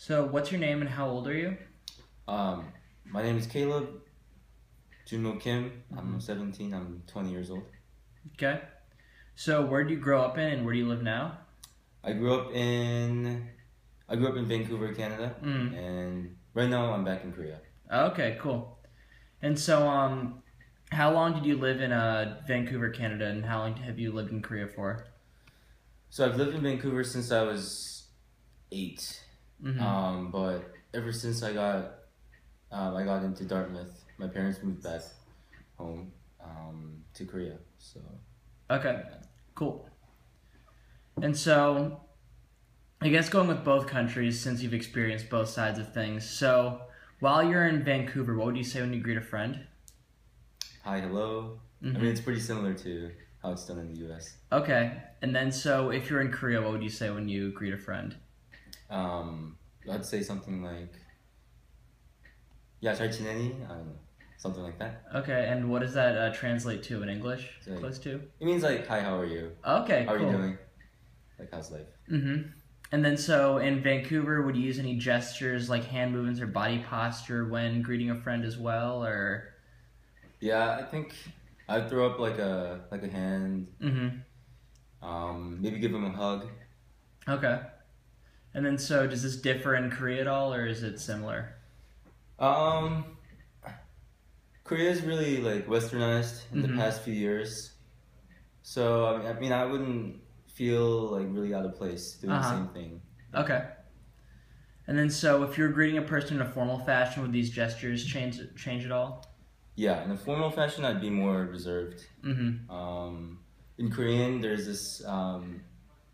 So, what's your name and how old are you? My name is Caleb Junmo Kim. I'm 17. I'm 20 years old. Okay. So, where do you grow up in and where do you live now? I grew up in Vancouver, Canada, and right now I'm back in Korea. Okay, cool. And so, how long did you live in Vancouver, Canada, and how long have you lived in Korea for? So I've lived in Vancouver since I was 8. But ever since I got into Dartmouth, my parents moved back home to Korea. So. Okay, cool. And so, I guess going with both countries, since you've experienced both sides of things. So, while you're in Vancouver, what would you say when you greet a friend? Hi, hello. I mean, it's pretty similar to how it's done in the U.S. Okay, and then so if you're in Korea, what would you say when you greet a friend? I'd say something like, "야, 잘 지내니?" I don't know, something like that. Okay, and what does that translate to in English? Like, Close to? It means like, "Hi, how are you?" Okay, How are cool. you doing? Like, how's life? And then so in Vancouver, would you use any gestures like hand movements or body posture when greeting a friend as well, or? Yeah, I think I'd throw up like a hand. Maybe give them a hug. Okay. And then so does this differ in Korea at all, or is it similar? Korea is really like westernized in the past few years. So I mean I wouldn't feel like really out of place doing the same thing. Okay. And then so if you're greeting a person in a formal fashion, would these gestures change at all? Yeah, in a formal fashion I'd be more reserved. In Korean there's this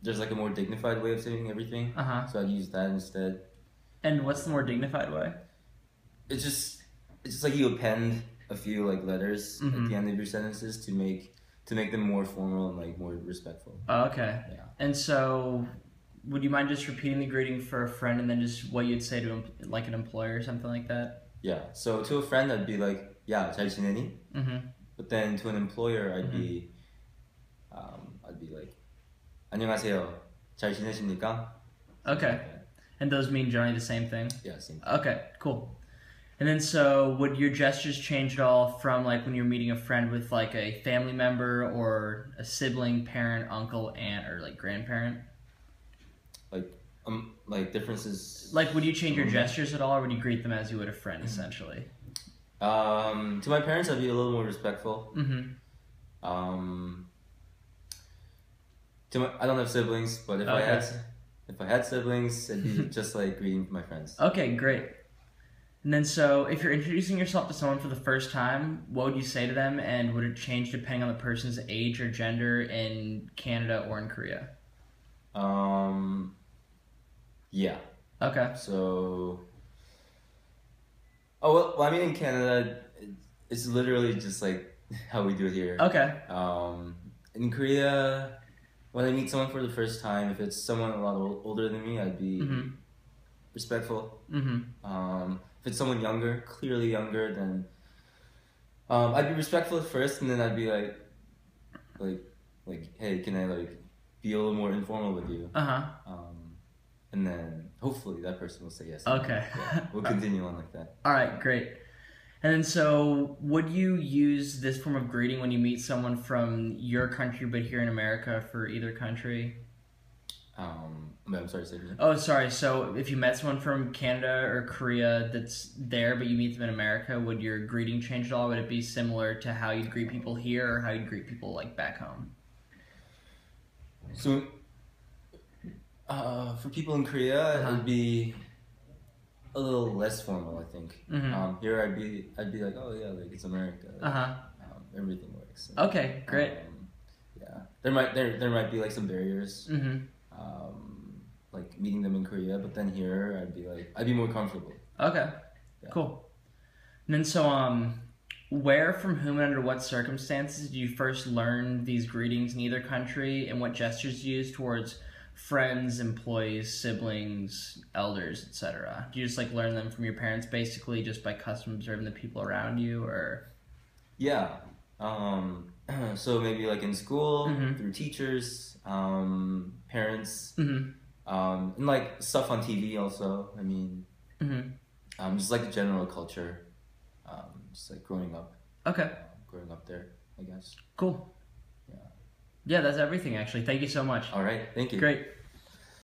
there's like a more dignified way of saying everything. So I'd use that instead. And what's the more dignified way? It's just like you append a few like letters at the end of your sentences to make them more formal and like more respectful. Oh, okay. Yeah. And so, would you mind just repeating the greeting for a friend and then just what you'd say to like an employer or something like that? Yeah. So to a friend I'd be like, "야, 잘 지내니?" But then to an employer I'd be like, "안녕하세요. 잘 지내십니까?" Okay. And those mean generally the same thing? Yeah, same thing. Okay, cool. And then so would your gestures change at all from like when you're meeting a friend with like a family member or a sibling, parent, uncle, aunt, or like grandparent? Like differences. Like would you change your gestures at all, or would you greet them as you would a friend essentially? To my parents I'd be a little more respectful. I don't have siblings, but if I had siblings, it'd be just like greeting my friends. Okay, great. And then so if you're introducing yourself to someone for the first time, what would you say to them, and would it change depending on the person's age or gender in Canada or in Korea? Yeah. Okay. So well I mean in Canada it's literally just like how we do it here. Okay. In Korea, when I meet someone for the first time, if it's someone a lot older than me, I'd be respectful. If it's someone younger, clearly younger, then I'd be respectful at first, and then I'd be like, hey, can I like be a little more informal with you? And then hopefully that person will say yes. Okay. Yeah, we'll continue on like that. All right, great. And then so would you use this form of greeting when you meet someone from your country but here in America for either country? I'm sorry, say again. Oh, sorry. So if you met someone from Canada or Korea that's there but you meet them in America, would your greeting change at all? Would it be similar to how you'd greet people here or how you'd greet people like back home? So for people in Korea, it'd be a little less formal, I think. Here I'd be like, oh yeah, like it's America. Like, everything works. Okay, great. Yeah, there might be like some barriers. Like meeting them in Korea, but then here I'd be more comfortable. Okay, yeah. Cool. And then so where, from whom, and under what circumstances did you first learn these greetings in either country, and what gestures you use towards friends, employees, siblings, elders, etc.? Do you just like learn them from your parents basically just by custom observing the people around you, or? Yeah. So maybe like in school, through teachers, parents, And like stuff on TV also. I mean, just like the general culture, just like growing up. Okay. Growing up there, I guess. Cool. Yeah. Yeah, that's everything actually. Thank you so much. All right. Thank you. Great.